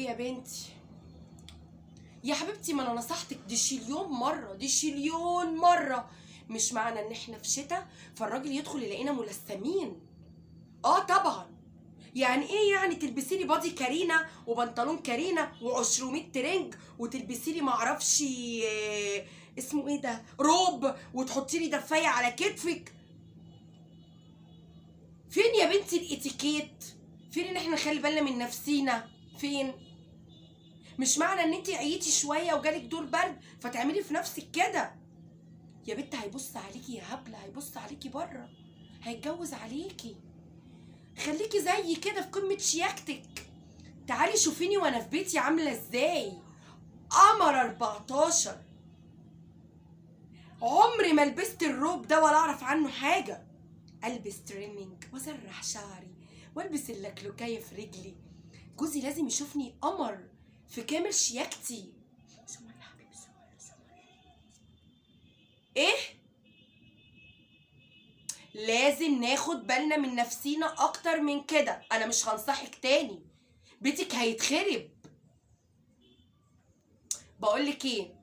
يا بنتي يا حبيبتي، ما انا نصحتك دي شليون مره، دي شليون مره. مش معنى ان احنا في شتاء فالراجل يدخل يلاقينا ملثمين. اه طبعا. يعني ايه يعني تلبسي لي بادي كارينا وبنطلون كارينا و200 ترنج وتلبسي لي معرفش اسمه ايه ده روب وتحطي لي دفايه على كتفك؟ فين يا بنتي الاتيكيت؟ فين ان احنا نخلي بالنا من نفسينا؟ فين؟ مش معنى ان انت عييتي شويه وجالك دور برد فتعملي في نفسك كده. يا بنت هيبص عليكي يا هبله، هيبص عليكي بره، هيتجوز عليكي. خليكي زي كده في قمه شياكتك. تعالي شوفيني وانا في بيتي عامله ازاي. قمر 14. عمري ما لبست الروب ده ولا اعرف عنه حاجه. البس تريمينج واسرح شعري والبس اللكلوكايه في رجلي. جوزي لازم يشوفني قمر في كامل شياكتي. سمر يا حبيبي، سمر. ايه؟ لازم ناخد بالنا من نفسينا اكتر من كده. انا مش هنصحك تاني، بيتك هيتخرب. بقولك ايه،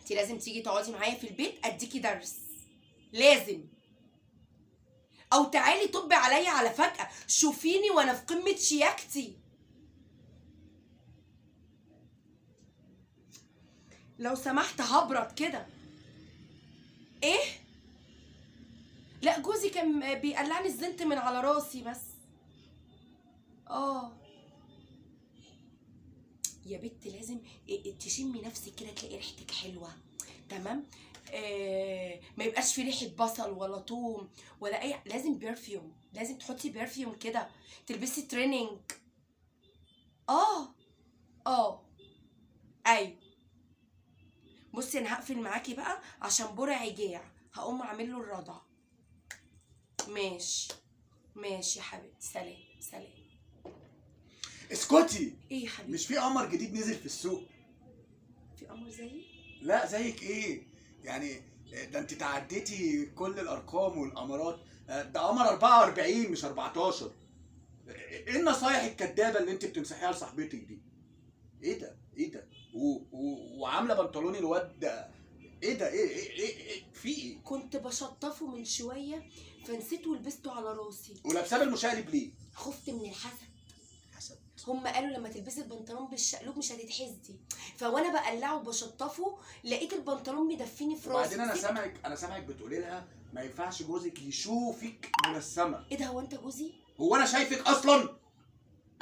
انت لازم تيجي تقعدي معايا في البيت اديكي درس. لازم. او تعالي طبي عليا على فجأة، شوفيني وانا في قمة شياكتي. لو سمحت هبرد كده. ايه؟ لا جوزي كان بيقلعني الزنت من على راسي بس. اه يا بت لازم تشمي نفسك كده تلاقي ريحتك حلوه. تمام. ما يبقاش في ريحه بصل ولا توم ولا اي. لازم برفيوم، لازم تحطي برفيوم كده. تلبسي تريننج. اه ايوه. بصي انا هقفل معاكي بقى عشان برعي جاع، هقوم اعمل له الرضع. ماشي ماشي يا حبيبتي، سلام سلام. اسكتي. ايه يا حبيبتي؟ مش في قمر جديد نزل في السوق؟ في قمر زيي؟ لا زيك ايه يعني؟ ده انت تعديتي كل الارقام والقمرات. ده قمر 44 مش 14. ايه النصايح الكدابه اللي انت بتنصحيها لصاحبتك دي؟ ايه ده ايه ده وعامله بنطلون الواد ده. ايه ده ايه في ايه؟ كنت بشطفه من شويه فنسيته ولبسته على راسي. ولابساه بالمشقلب ليه؟ خفت من الحسد. حسب. هم قالوا لما تلبسي البنطلون بالشقلوب مش هتتحسدي، فوانا بقلعه وبشطفه لقيت البنطلون مدفيني في راسي. وبعدين انا سامعك بتقولي لها ما ينفعش جوزك يشوفك ملثمه. ايه ده؟ هو انت جوزي؟ هو انا شايفك اصلا؟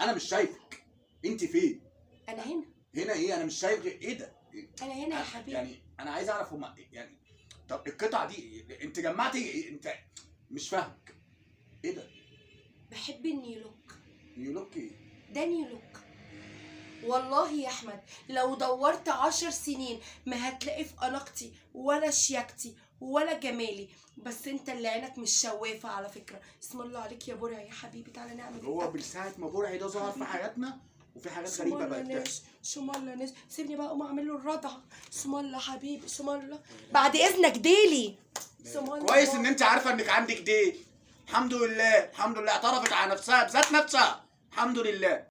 انا مش شايفك. انت فين؟ انا هنا. هنا ايه؟ انا مش شايف ايه ده؟ انا هنا يا حبيبي. يعني انا عايز اعرف هما يعني. طب القطعه دي انت جمعتي انت؟ مش فاهمك. ايه ده؟ بحب النيو لوك. نيو لوك ايه؟ ده نيو لوك. والله يا احمد لو دورت 10 سنين ما هتلاقي في اناقتي ولا شياكتي ولا جمالي. بس انت اللي عينك مش شوافه على فكره. اسم الله عليك يا برع يا حبيبي، تعالى نعمل هو الأكل. بالساعه ما برعي ده ظهر في حياتنا وفي حاجات غريبه بقت تحصل. اسم الله ناس، سيبني بقى اقوم اعمل له الرضعه. اسم الله حبيبي، اسم الله. بعد اذنك ديلي. اسم الله. كويس ان انت عارفه انك عندك دي. الحمد لله الحمد لله، اعترفت على نفسها بذات نفسها. الحمد لله.